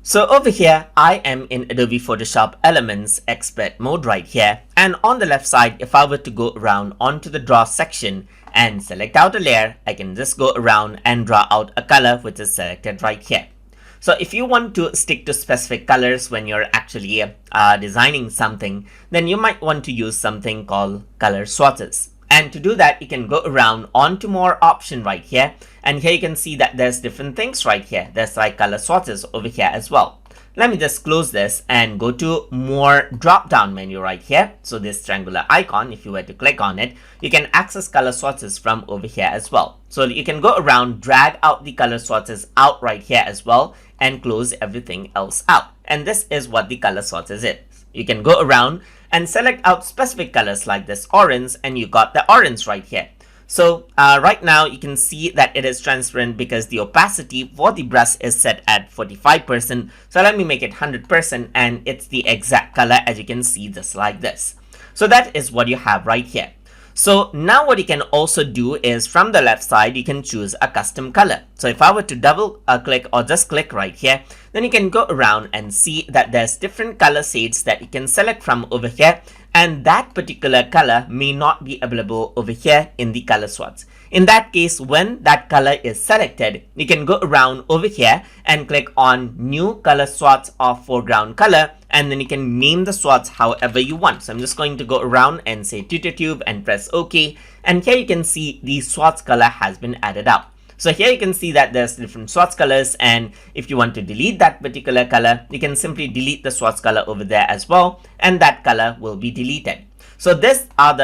So over here, I am in Adobe Photoshop Elements Expert mode right here. And on the left side, if I were to go around onto the draw section and select out a layer, I can just go around and draw out a color which is selected right here. So if you want to stick to specific colors when you're actually designing something, then you might want to use something called Color Swatches. And to do that, you can go around onto more option right here. And here you can see that there's different things right here. There's like color swatches over here as well. Let me just close this and go to more drop down menu right here. So this triangular icon, if you were to click on it, you can access color swatches from over here as well. So you can go around, drag out the color swatches out right here as well, and close everything else out. And this is what the color swatches is. You can go around and select out specific colors like this orange, and you got the orange right here. So right now you can see that it is transparent because the opacity for the brush is set at 45%. So let me make it 100% and it's the exact color, as you can see, just like this. So that is what you have right here. So now what you can also do is from the left side, you can choose a custom color. So if I were to double click or just click right here, then you can go around and see that there's different color shades that you can select from over here. And that particular color may not be available over here in the color swatch. In that case, when that color is selected, you can go around over here and click on new color swatch of foreground color, and then you can name the swatch however you want. So I'm just going to go around and say tube and press OK. And here you can see the swatch color has been added up. So here you can see that there's different swatch colors, and if you want to delete that particular color, you can simply delete the swatch color over there as well, and that color will be deleted. So these are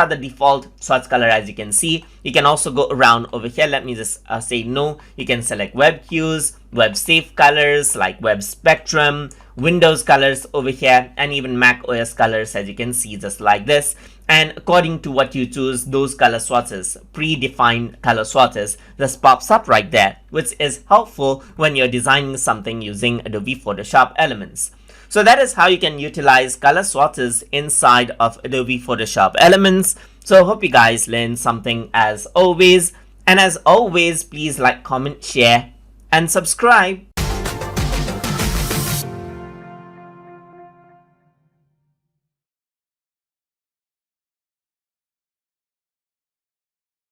the default swatch color, as you can see. You can also go around over here. Let me just say no. You can select web hues, web safe colors like web spectrum, Windows colors over here, and even Mac OS colors, as you can see, just like this. And according to what you choose, those color swatches, predefined color swatches, just pops up right there, which is helpful when you're designing something using Adobe Photoshop Elements. So that is how you can utilize color swatches inside of Adobe Photoshop Elements. So I hope you guys learned something as always. And as always, please like, comment, share, and subscribe.